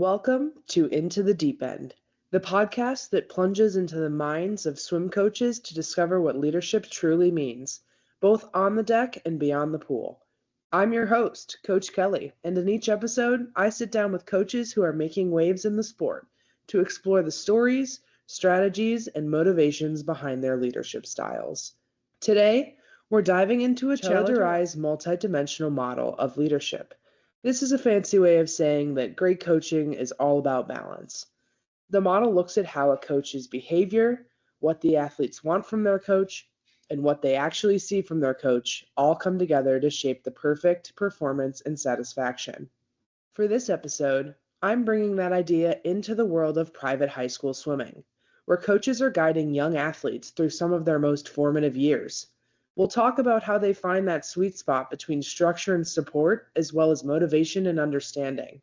Welcome to Into the Deep End, the podcast that plunges into the minds of swim coaches to discover what leadership truly means, both on the deck and beyond the pool. I'm your host, Coach Kelly, and in each episode, I sit down with coaches who are making waves in the sport to explore the stories, strategies, and motivations behind their leadership styles. Today, we're diving into a Chelladurai multidimensional model of leadership. This is a fancy way of saying that great coaching is all about balance. The model looks at how a coach's behavior, what the athletes want from their coach, and what they actually see from their coach all come together to shape the perfect performance and satisfaction. For this episode, I'm bringing that idea into the world of private high school swimming, where coaches are guiding young athletes through some of their most formative years. We'll talk about how they find that sweet spot between structure and support, as well as motivation and understanding.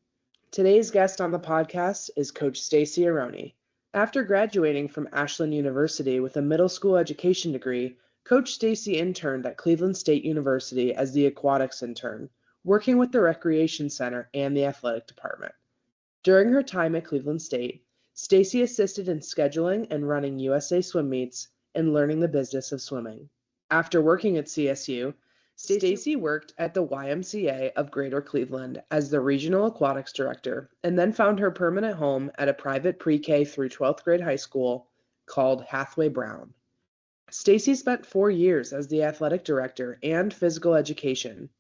Today's guest on the podcast is Coach Stacey Aroney. After graduating from Ashland University with a middle school education degree, Coach Stacey interned at Cleveland State University as the aquatics intern, working with the recreation center and the athletic department. During her time at Cleveland State, Stacey assisted in scheduling and running USA swim meets and learning the business of swimming. After working at CSU, Stacey worked at the YMCA of Greater Cleveland as the regional aquatics director and then found her permanent home at a private pre-K through 12th grade high school called Hathaway Browns. Stacey spent 4 years as the athletic director and physical education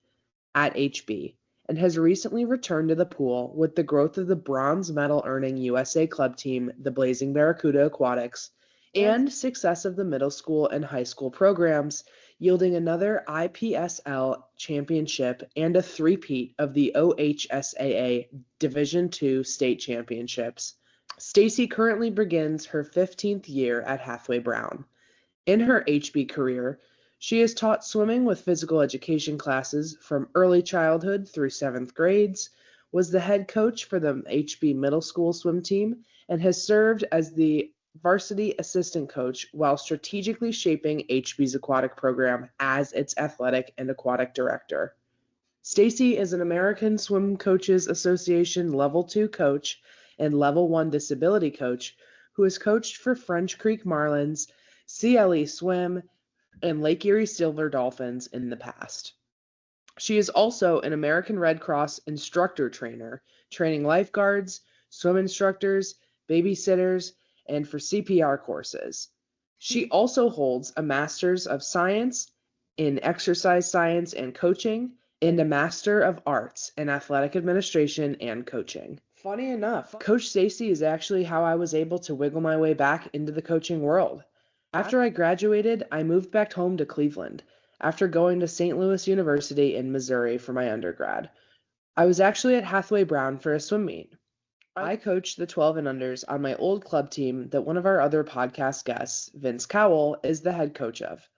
at HB and has recently returned to the pool with the growth of the bronze medal earning USA club team, the Blazing Barracuda Aquatics, and success of the middle school and high school programs, yielding another IPSL championship and a three-peat of the OHSAA Division II state championships. Stacey currently begins her 15th year at Hathaway Browns. In her HB career, she has taught swimming with physical education classes from early childhood through 7th grades, was the head coach for the HB middle school swim team, and has served as the varsity assistant coach while strategically shaping HB's aquatic program as its athletic and aquatic director. Stacey is an American Swim Coaches Association Level 2 coach and Level 1 disability coach who has coached for French Creek Marlins, CLE Swim, and Lake Erie Silver Dolphins in the past. She is also an American Red Cross instructor trainer, training lifeguards, swim instructors, babysitters, and for CPR courses. She also holds a Master's of Science in Exercise Science and Coaching and a Master of Arts in Athletic Administration and Coaching. Funny enough, Coach Stacey is actually how I was able to wiggle my way back into the coaching world. After I graduated, I moved back home to Cleveland after going to St. Louis University in Missouri for my undergrad. I was actually at Hathaway Browns for a swim meet. I coached the 12 and unders on my old club team that one of our other podcast guests, Vince Cowell, is the head coach of.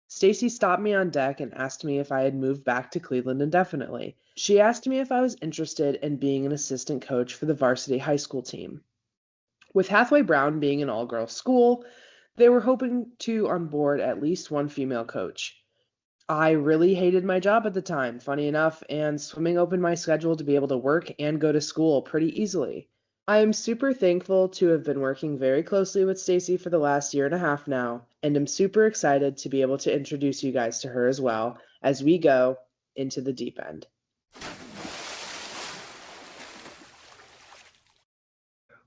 Stacey stopped me on deck and asked me if I had moved back to Cleveland indefinitely. She asked me if I was interested in being an assistant coach for the varsity high school team. With Hathaway Browns being an all-girls school, they were hoping to onboard at least one female coach. I really hated my job at the time, funny enough, and swimming opened my schedule to be able to work and go to school pretty easily. I am super thankful to have been working very closely with Stacey for the last year and a half now, and I'm super excited to be able to introduce you guys to her as well as we go into the deep end.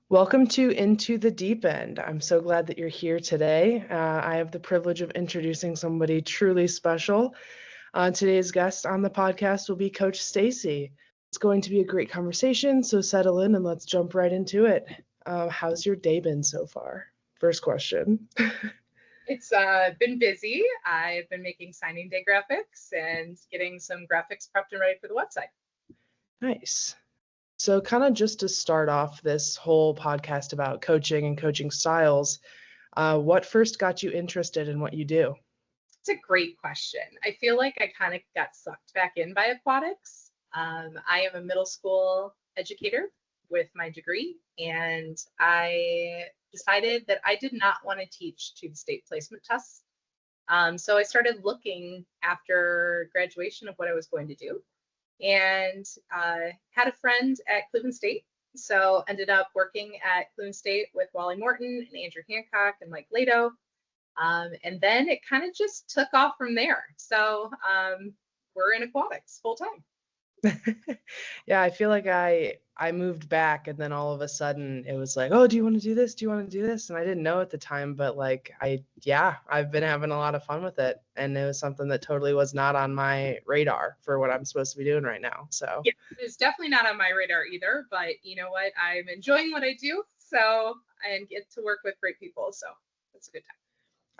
Welcome to Into the Deep End. I'm so glad that you're here today. I have the privilege of introducing somebody truly special. Today's guest on the podcast will be Coach Stacey. It's going to be a great conversation, so settle in and let's jump right into it. How's your day been so far? First question. It's been busy. I've been making signing day graphics and getting some graphics prepped and ready for the website. Nice. So kind of just to start off this whole podcast about coaching and coaching styles, what first got you interested in what you do? It's a great question. I feel like I kind of got sucked back in by aquatics. I am a middle school educator with my degree, and I decided that I did not want to teach to the state placement tests. So I started looking after graduation of what I was going to do. And had a friend at Cleveland State So ended up working at Clune State with Wally Morton and Andrew Hancock and Mike Lato. And then it kind of just took off from there. So we're in aquatics full time. Yeah, I feel like I moved back and then all of a sudden it was like, oh, do you want to do this? Do you want to do this? And I didn't know at the time, but like I've been having a lot of fun with it. And it was something that totally was not on my radar for what I'm supposed to be doing right now. So yeah, it's definitely not on my radar either, but you know what? I'm enjoying what I do. So and get to work with great people. So it's a good time.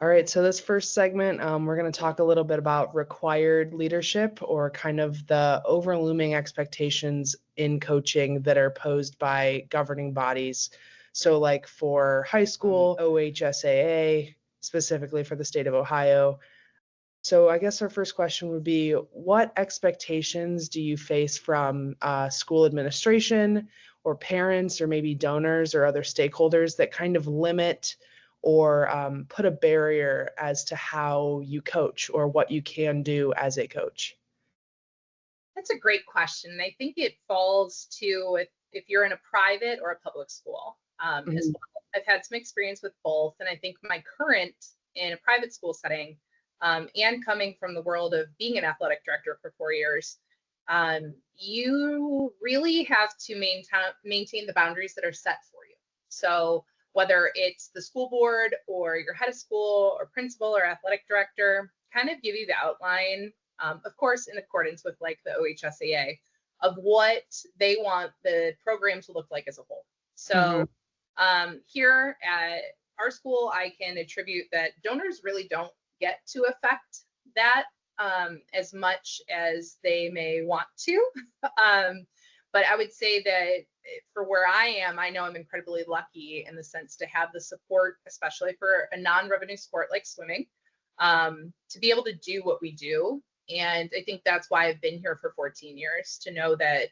all right, so this first segment, we're going to talk a little bit about required leadership, or kind of the overlooming expectations in coaching that are posed by governing bodies. So like for high school, OHSAA, specifically for the state of Ohio. So I guess our first question would be, what expectations do you face from school administration or parents or maybe donors or other stakeholders that kind of limit or put a barrier as to how you coach or what you can do as a coach? That's a great question. I think it falls to if you're in a private or a public school as well. I've had some experience with both, and I think my current in a private school setting and coming from the world of being an athletic director for 4 years, you really have to maintain the boundaries that are set for you. So whether it's the school board or your head of school or principal or athletic director, kind of give you the outline, of course, in accordance with like the OHSAA, of what they want the program to look like as a whole. So here at our school, I can attribute that donors really don't get to affect that as much as they may want to. But I would say that for where I am, I know I'm incredibly lucky in the sense to have the support, especially for a non-revenue sport like swimming, to be able to do what we do. And I think that's why I've been here for 14 years, to know that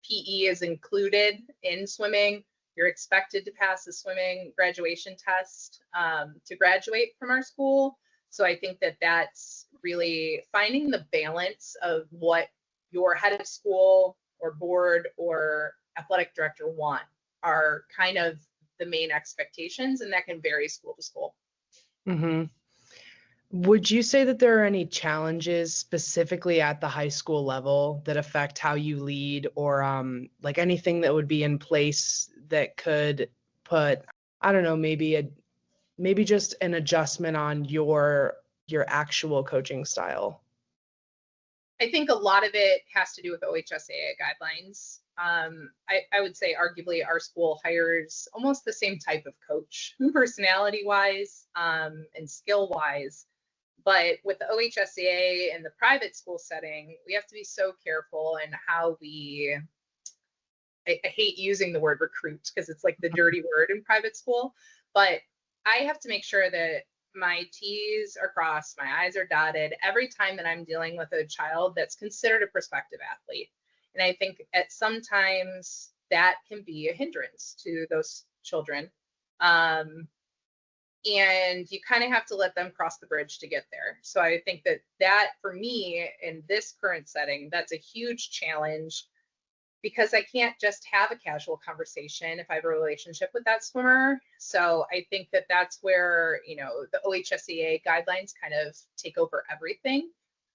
PE is included in swimming. You're expected to pass the swimming graduation test to graduate from our school. So I think that that's really finding the balance of what your head of school or board or athletic director want are kind of the main expectations, and that can vary school to school. Would you say that there are any challenges specifically at the high school level that affect how you lead, or like anything that would be in place that could put, I don't know, maybe just an adjustment on your actual coaching style? I think a lot of it has to do with OHSAA guidelines. I would say arguably our school hires almost the same type of coach, personality wise and skill wise. But with the OHSAA and the private school setting, we have to be so careful in how I hate using the word recruit because it's like the dirty word in private school, but I have to make sure that my T's are crossed, my I's are dotted every time that I'm dealing with a child that's considered a prospective athlete. And I think at sometimes that can be a hindrance to those children. And you kind of have to let them cross the bridge to get there. So I think that for me in this current setting, that's a huge challenge, because I can't just have a casual conversation if I have a relationship with that swimmer. So I think that that's where, the OHSAA guidelines kind of take over everything.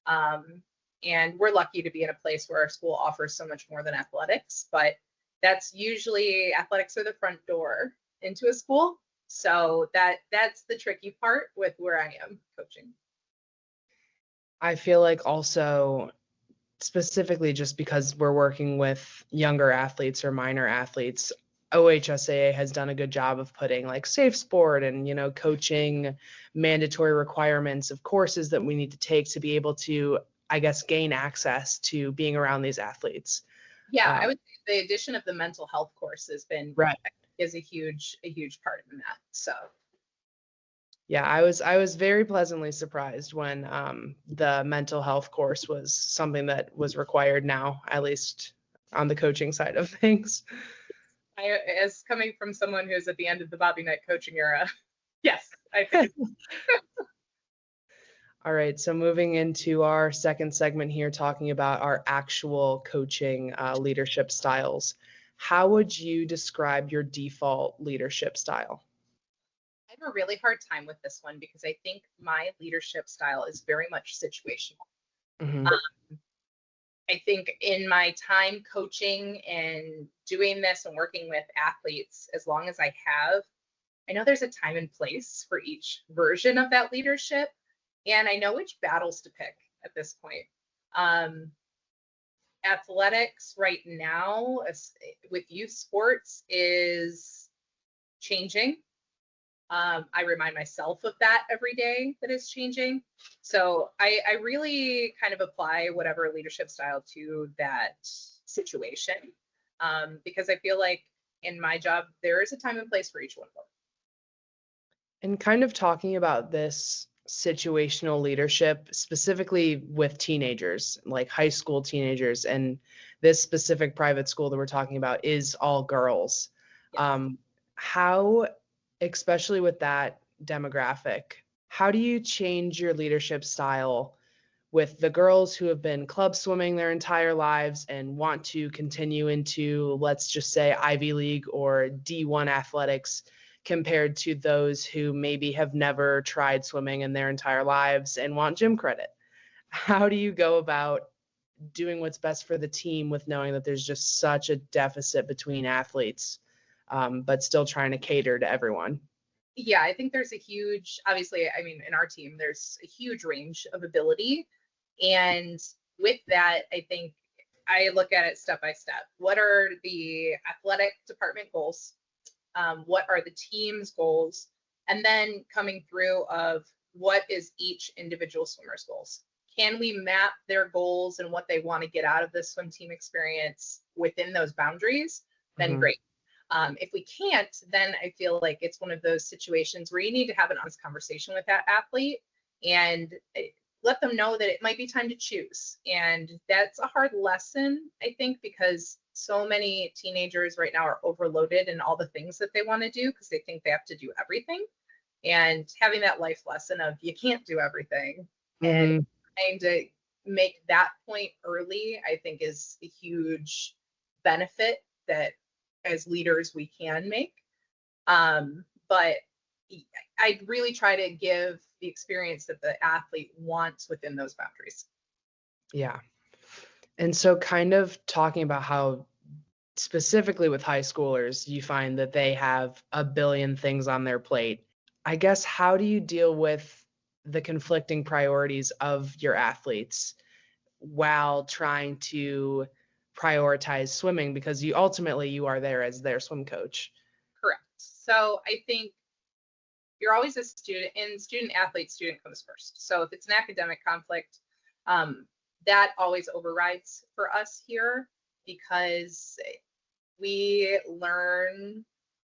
And we're lucky to be in a place where our school offers so much more than athletics, but that's usually athletics are the front door into a school. So that's the tricky part with where I am coaching. I feel like also, specifically just because we're working with younger athletes or minor athletes, OHSAA has done a good job of putting like safe sport and, coaching mandatory requirements of courses that we need to take to be able to, I guess, gain access to being around these athletes. Yeah, I would say the addition of the mental health course has been is a huge part in that. So yeah, I was very pleasantly surprised when the mental health course was something that was required now, at least on the coaching side of things. As coming from someone who's at the end of the Bobby Knight coaching era, yes, I think. All right, so moving into our second segment here, talking about our actual coaching leadership styles. how would you describe your default leadership style? I have a really hard time with this one because I think my leadership style is very much situational. Mm-hmm. Um, I think in my time coaching and doing this and working with athletes, as long as I have, I know there's a time and place for each version of that leadership, and I know which battles to pick at this point. Um, Athletics right now with youth sports is changing. I remind myself of that every day that it's changing. So I really kind of apply whatever leadership style to that situation, because I feel like in my job, there is a time and place for each one of them. And kind of talking about this situational leadership, specifically with teenagers, like high school teenagers, and this specific private school that we're talking about is all girls. Yes. How, especially with that demographic, how do you change your leadership style with the girls who have been club swimming their entire lives and want to continue into, let's just say, Ivy League or D1 athletics, compared to those who maybe have never tried swimming in their entire lives and want gym credit? How do you go about doing what's best for the team with knowing that there's just such a deficit between athletes, but still trying to cater to everyone? Yeah, I think there's a huge, obviously, I mean, in our team, there's a huge range of ability. And with that, I think I look at it step by step. What are the athletic department goals? What are the team's goals? And then coming through of what is each individual swimmer's goals? Can we map their goals and what they want to get out of this swim team experience within those boundaries? Then Mhm. great. If we can't, then I feel like it's one of those situations where you need to have an honest conversation with that athlete and let them know that it might be time to choose. And that's a hard lesson, I think, because so many teenagers right now are overloaded in all the things that they want to do because they think they have to do everything. And having that life lesson of you can't do everything and Mhm. trying to make that point early, I think is a huge benefit that as leaders we can make. But I really try to give the experience that the athlete wants within those boundaries. Yeah. And so kind of talking about how specifically with high schoolers, you find that they have a billion things on their plate. I guess, how do you deal with the conflicting priorities of your athletes while trying to prioritize swimming? Because you ultimately you are there as their swim coach. Correct. So I think you're always a student, and student athlete, student comes first. So if it's an academic conflict, that always overrides for us here because we learn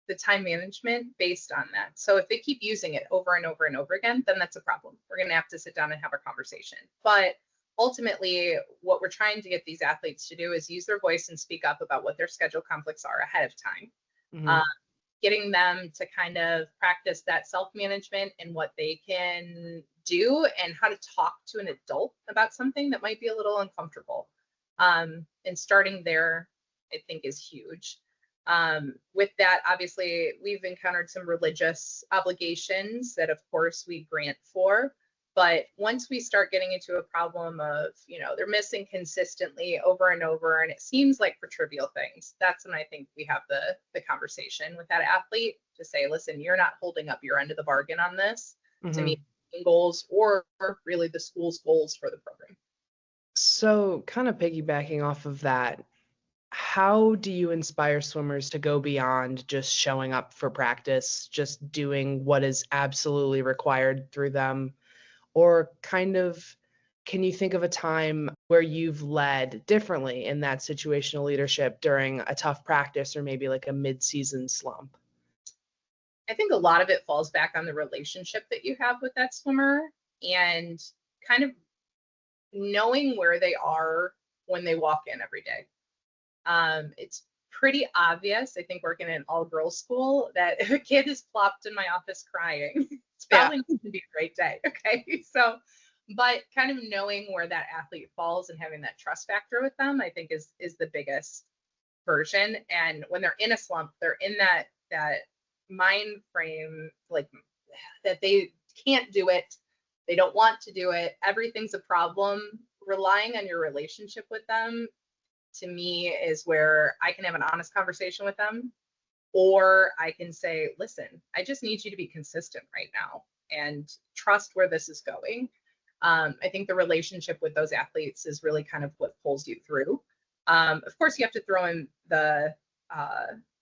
the time management based on that. So if they keep using it over and over and over again, then that's a problem. We're going to have to sit down and have a conversation. But ultimately, what we're trying to get these athletes to do is use their voice and speak up about what their schedule conflicts are ahead of time. Mm-hmm. Um, Getting them to kind of practice that self-management and what they can do and how to talk to an adult about something that might be a little uncomfortable. And starting there, I think, is huge. With that, obviously, we've encountered some religious obligations that, of course, we grant for. But once we start getting into a problem of, they're missing consistently over and over, and it seems like for trivial things, that's when I think we have the conversation with that athlete to say, listen, you're not holding up your end of the bargain on this to Mm-hmm. meet goals or really the school's goals for the program. So kind of piggybacking off of that, how do you inspire swimmers to go beyond just showing up for practice, just doing what is absolutely required through them? Or kind of, can you think of a time where you've led differently in that situational leadership during a tough practice or maybe like a mid-season slump? I think a lot of it falls back on the relationship that you have with that swimmer and kind of knowing where they are when they walk in every day. It's pretty obvious, I think, working in an all girls school, that if a kid is plopped in my office crying, it's Yeah. probably not going to be a great day. Okay. So, but kind of knowing where that athlete falls and having that trust factor with them, I think is the biggest version. And when they're in a slump, they're in that mind frame, like that they can't do it. They don't want to do it. Everything's a problem. Relying on your relationship with them, to me, is where I can have an honest conversation with them, or I can say, listen, I just need you to be consistent right now and trust where this is going. I think the relationship with those athletes is really kind of what pulls you through. Of course, you have to throw in the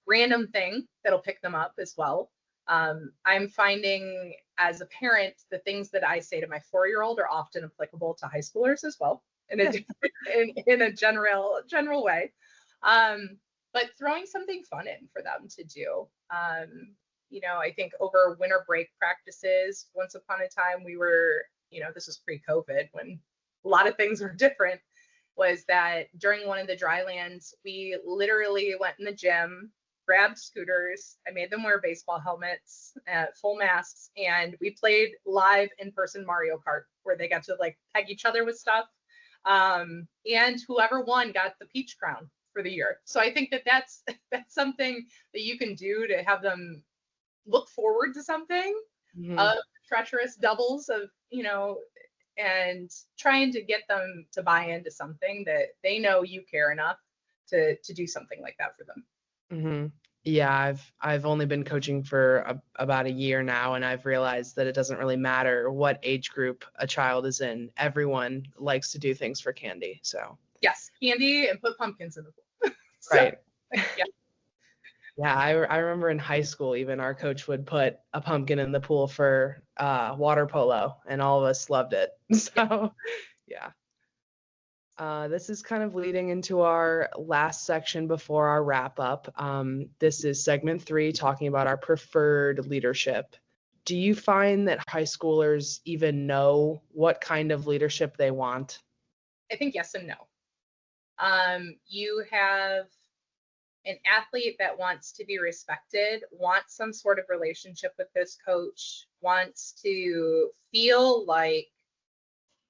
random thing that'll pick them up as well. I'm finding as a parent, the things that I say to my 4-year-old are often applicable to high schoolers as well, in a general way. But throwing something fun in for them to do. I think over winter break practices, once upon a time we were, this was pre-COVID when a lot of things were different, was that during one of the dry lands, we literally went in the gym, grabbed scooters. I made them wear baseball helmets, full masks, and we played live in-person Mario Kart where they got to like peg each other with stuff. And whoever won got the Peach Crown for the year. So I think that's something that you can do to have them look forward to something. Treacherous doubles of, and trying to get them to buy into something that they know you care enough to do something like that for them. Yeah, I've only been coaching for about a year now, and I've realized that it doesn't really matter what age group a child is in. Everyone likes to do things for candy. So yes, candy and put pumpkins in the pool. Right. Yeah. Yeah, I remember in high school, even our coach would put a pumpkin in the pool for water polo, and all of us loved it. So, yeah. This is kind of leading into our last section before our wrap up. This is segment 3, talking about our preferred leadership. Do you find that high schoolers even know what kind of leadership they want? I think yes and no. You have an athlete that wants to be respected, wants some sort of relationship with this coach, wants to feel like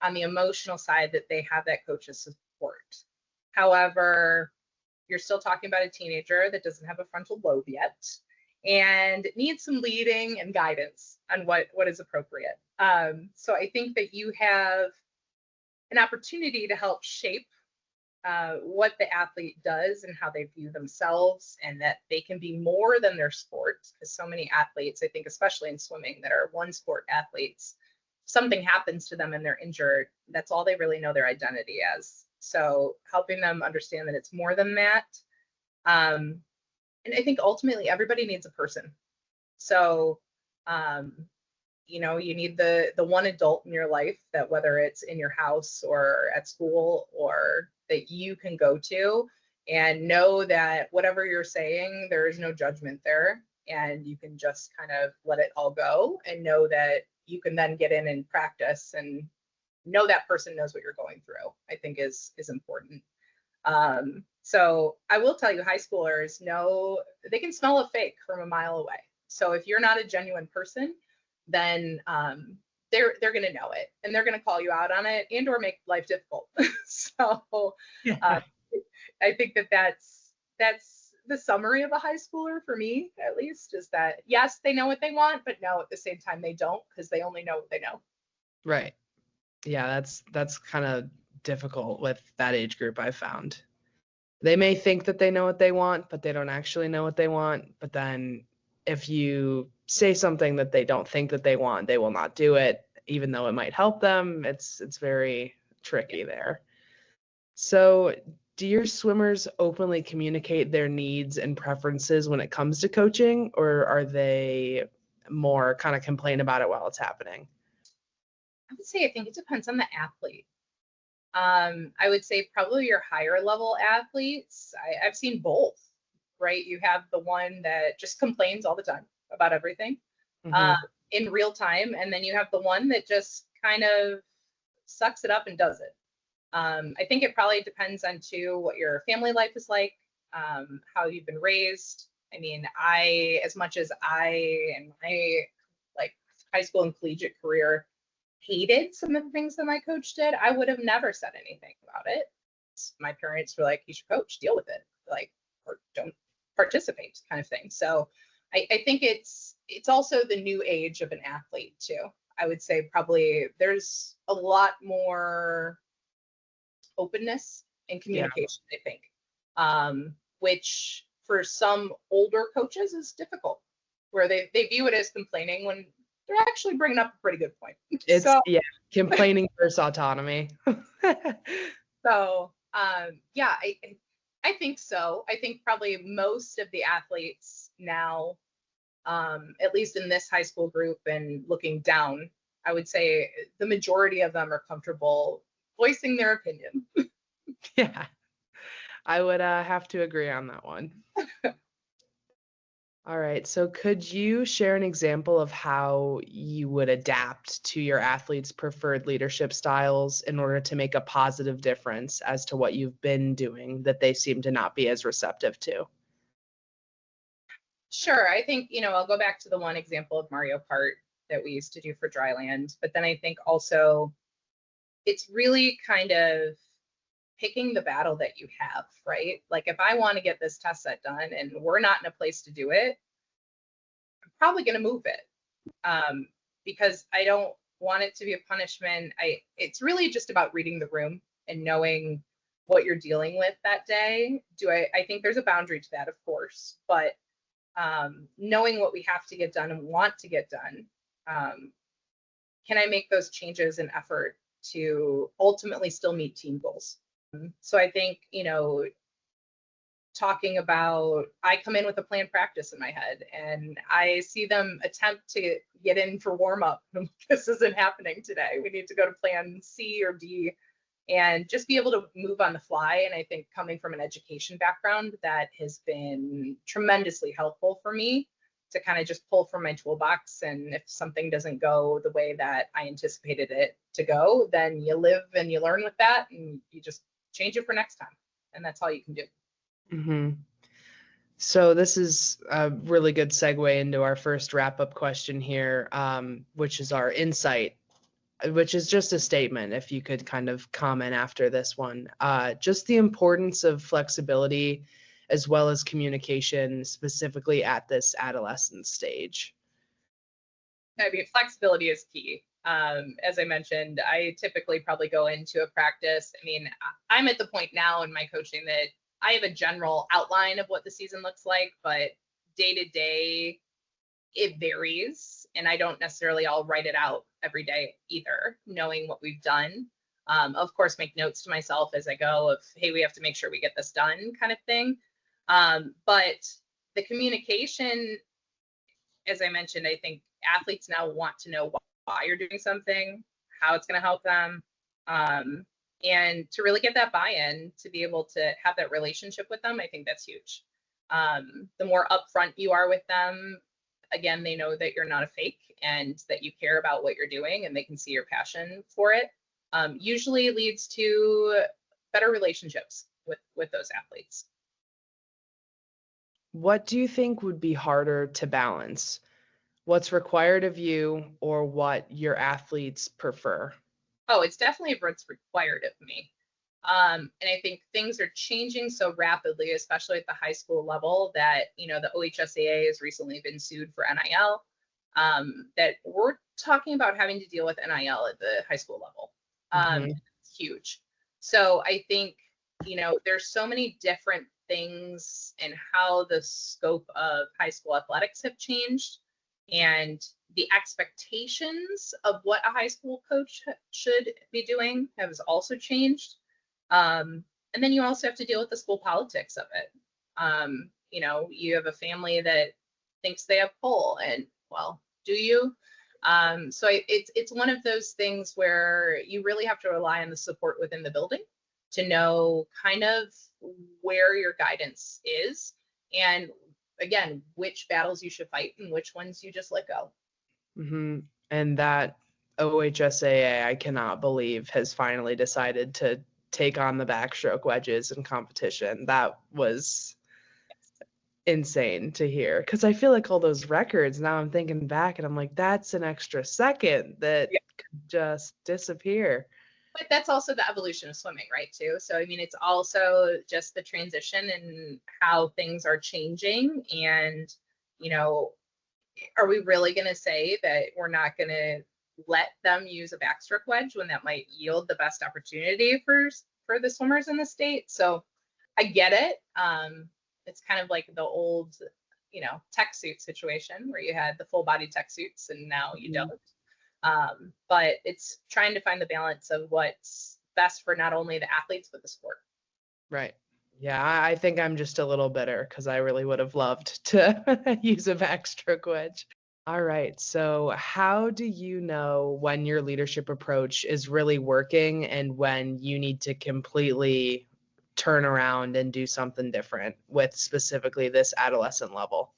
on the emotional side that they have that coach's support. However, you're still talking about a teenager that doesn't have a frontal lobe yet and needs some leading and guidance on what is appropriate. So I think that you have an opportunity to help shape what the athlete does and how they view themselves, and that they can be more than their sport. Because so many athletes, I think, especially in swimming, that are one sport athletes, something happens to them and they're injured. That's all they really know their identity as. So helping them understand that it's more than that. And I think ultimately everybody needs a person. So, you need the one adult in your life that, whether it's in your house or at school, or that you can go to and know that whatever you're saying, there is no judgment there, and you can just kind of let it all go and know that you can then get in and practice and know that person knows what you're going through, I think is important. So I will tell you, high schoolers know, they can smell a fake from a mile away. So if you're not a genuine person, then they're going to know it, and they're going to call you out on it and or make life difficult. So I think that's the summary of a high schooler for me, at least, is that yes, they know what they want, but no, at the same time they don't, because they only know what they know. Right. Yeah, that's kind of difficult with that age group, I've found. They may think that they know what they want, but they don't actually know what they want. But then if you say something that they don't think that they want, they will not do it, even though it might help them. It's very tricky there. So do your swimmers openly communicate their needs and preferences when it comes to coaching, or are they more kind of complain about it while it's happening? I would say I think it depends on the athlete. I would say probably your higher level athletes, I've seen both, right? You have the one that just complains all the time about everything in real time, and then you have the one that just kind of sucks it up and does it. I think it probably depends on too what your family life is like, how you've been raised. I mean, as much as I in my like high school and collegiate career hated some of the things that my coach did, I would have never said anything about it. My parents were like, you should coach, deal with it. Like, or don't participate kind of thing. So I think it's also the new age of an athlete too. I would say probably there's a lot more openness and Yeah. communication, I think, which for some older coaches is difficult, where they view it as complaining when they're actually bringing up a pretty good point. It's So, complaining versus autonomy. yeah, I think so. I think probably most of the athletes now, at least in this high school group and looking down, I would say the majority of them are comfortable voicing their opinion. Yeah, I would have to agree on that one. All right, so could you share an example of how you would adapt to your athletes' preferred leadership styles in order to make a positive difference as to what you've been doing that they seem to not be as receptive to? Sure. I think, I'll go back to the one example of Mario Kart that we used to do for Dryland. But then I think also it's really kind of picking the battle that you have, right? Like if I want to get this test set done and we're not in a place to do it, I'm probably going to move it, because I don't want it to be a punishment. It's really just about reading the room and knowing what you're dealing with that day. I think there's a boundary to that, of course, but knowing what we have to get done and want to get done, can I make those changes and effort to ultimately still meet team goals? So I think, talking about, I come in with a planned practice in my head and I see them attempt to get in for warm up. This isn't happening today. We need to go to plan C or D and just be able to move on the fly. And I think coming from an education background, that has been tremendously helpful for me to kind of just pull from my toolbox. And if something doesn't go the way that I anticipated it to go, then you live and you learn with that and you just change it for next time. And that's all you can do. Mm-hmm. So this is a really good segue into our first wrap-up question here, which is our insight, which is just a statement, if you could kind of comment after this one. Just the importance of flexibility as well as communication, specifically at this adolescent stage. I mean, flexibility is key. As I mentioned, I typically probably go into a practice. I mean, I'm at the point now in my coaching that I have a general outline of what the season looks like, but day to day, it varies. And I don't necessarily all write it out every day either, knowing what we've done. Of course, make notes to myself as I go of, hey, we have to make sure we get this done kind of thing. But the communication, as I mentioned, I think athletes now want to know why you're doing something, how it's going to help them, and to really get that buy-in, to be able to have that relationship with them. I think that's huge. The more upfront you are with them, again, they know that you're not a fake and that you care about what you're doing and they can see your passion for it. Usually leads to better relationships with those athletes. What do you think would be harder to balance? What's required of you or what your athletes prefer? Oh, it's definitely what's required of me. And I think things are changing so rapidly, especially at the high school level, that, the OHSAA has recently been sued for NIL, that we're talking about having to deal with NIL at the high school level. It's huge. So I think, there's so many different things and how the scope of high school athletics have changed, and the expectations of what a high school coach should be doing has also changed. And then you also have to deal with the school politics of it. You have a family that thinks they have pull, and well, do you? So it's one of those things where you really have to rely on the support within the building to know kind of where your guidance is, and again, which battles you should fight and which ones you just let go. Mm-hmm. And that OHSAA, I cannot believe, has finally decided to take on the backstroke wedges in competition. That was insane to hear, because I feel like all those records, now I'm thinking back and I'm like, that's an extra second that could just disappear. But that's also the evolution of swimming, right, too? So, I mean, it's also just the transition and how things are changing. And, you know, are we really going to say that we're not going to let them use a backstroke wedge when that might yield the best opportunity for the swimmers in the state? So I get it. It's kind of like the old, tech suit situation where you had the full body tech suits and now you don't. But it's trying to find the balance of what's best for not only the athletes, but the sport. Right. Yeah, I think I'm just a little bitter because I really would have loved to use a backstroke wedge. All right. So, how do you know when your leadership approach is really working and when you need to completely turn around and do something different with specifically this adolescent level?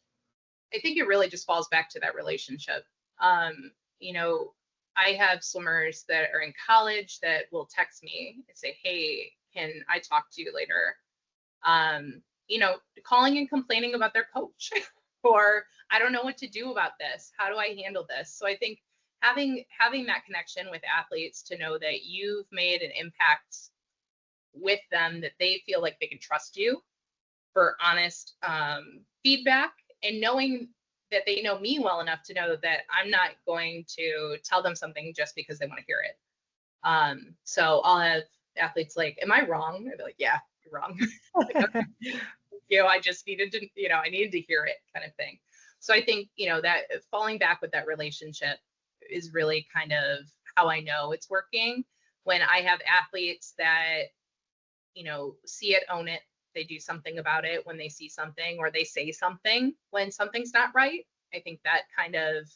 I think it really just falls back to that relationship. You know, I have swimmers that are in college that will text me and say, "Hey, can I talk to you later?" Calling and complaining about their coach or I don't know what to do about this. How do I handle this? So I think having that connection with athletes to know that you've made an impact with them, that they feel like they can trust you for honest feedback, and knowing that they know me well enough to know that I'm not going to tell them something just because they want to hear it. So I'll have athletes like, "Am I wrong?" I'd be like, "Yeah, you're wrong." Like, okay. I just needed to, I needed to hear it, kind of thing. So I think, that falling back with that relationship is really kind of how I know it's working. When I have athletes that, see it, own it, they do something about it when they see something, or they say something when something's not right. I think that kind of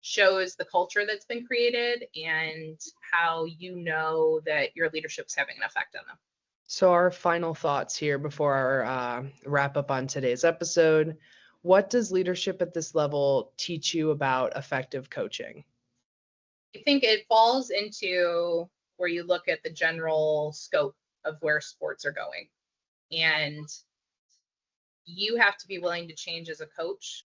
shows the culture that's been created and how you know that your leadership's having an effect on them. So, our final thoughts here before our wrap up on today's episode. What does leadership at this level teach you about effective coaching? I think it falls into where you look at the general scope of where sports are going. And you have to be willing to change as a coach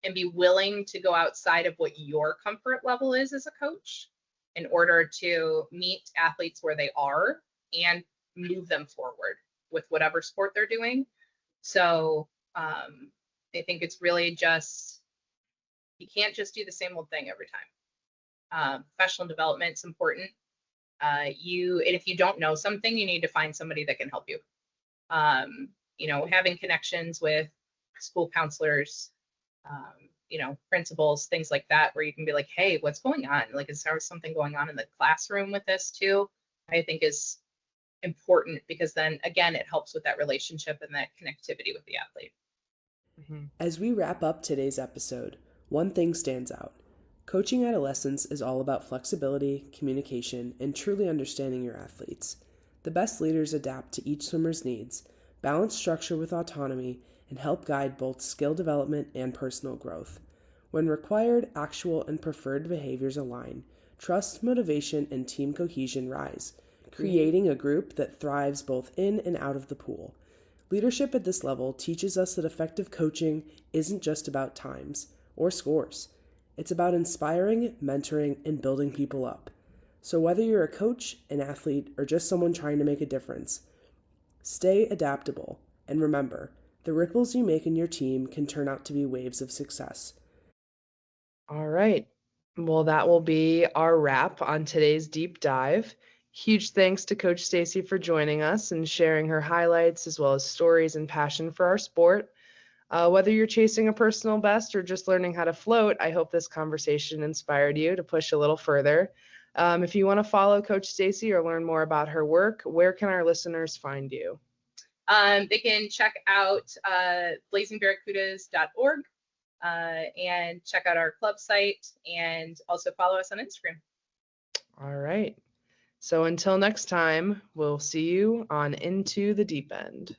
and be willing to go outside of what your comfort level is as a coach in order to meet athletes where they are and move them forward with whatever sport they're doing. So I think it's really just, you can't just do the same old thing every time. Professional development is important. And if you don't know something, you need to find somebody that can help you. Having connections with school counselors, principals, things like that, where you can be like, "Hey, what's going on? Like, is there something going on in the classroom with this too?" I think is important, because then again, it helps with that relationship and that connectivity with the athlete. As we wrap up today's episode, one thing stands out. Coaching adolescents is all about flexibility, communication, and truly understanding your athletes. The best leaders adapt to each swimmer's needs, balance structure with autonomy, and help guide both skill development and personal growth. When required, actual and preferred behaviors align, trust, motivation, and team cohesion rise, creating a group that thrives both in and out of the pool. Leadership at this level teaches us that effective coaching isn't just about times or scores. It's about inspiring, mentoring, and building people up. So whether you're a coach, an athlete, or just someone trying to make a difference, stay adaptable, and remember, the ripples you make in your team can turn out to be waves of success. All right. Well, that will be our wrap on today's deep dive. Huge thanks to Coach Stacey for joining us and sharing her highlights as well as stories and passion for our sport. Whether you're chasing a personal best or just learning how to float, I hope this conversation inspired you to push a little further. If you want to follow Coach Stacey or learn more about her work, where can our listeners find you? They can check out blazingbarracudas.org and check out our club site, and also follow us on Instagram. All right. So until next time, we'll see you on Into the Deep End.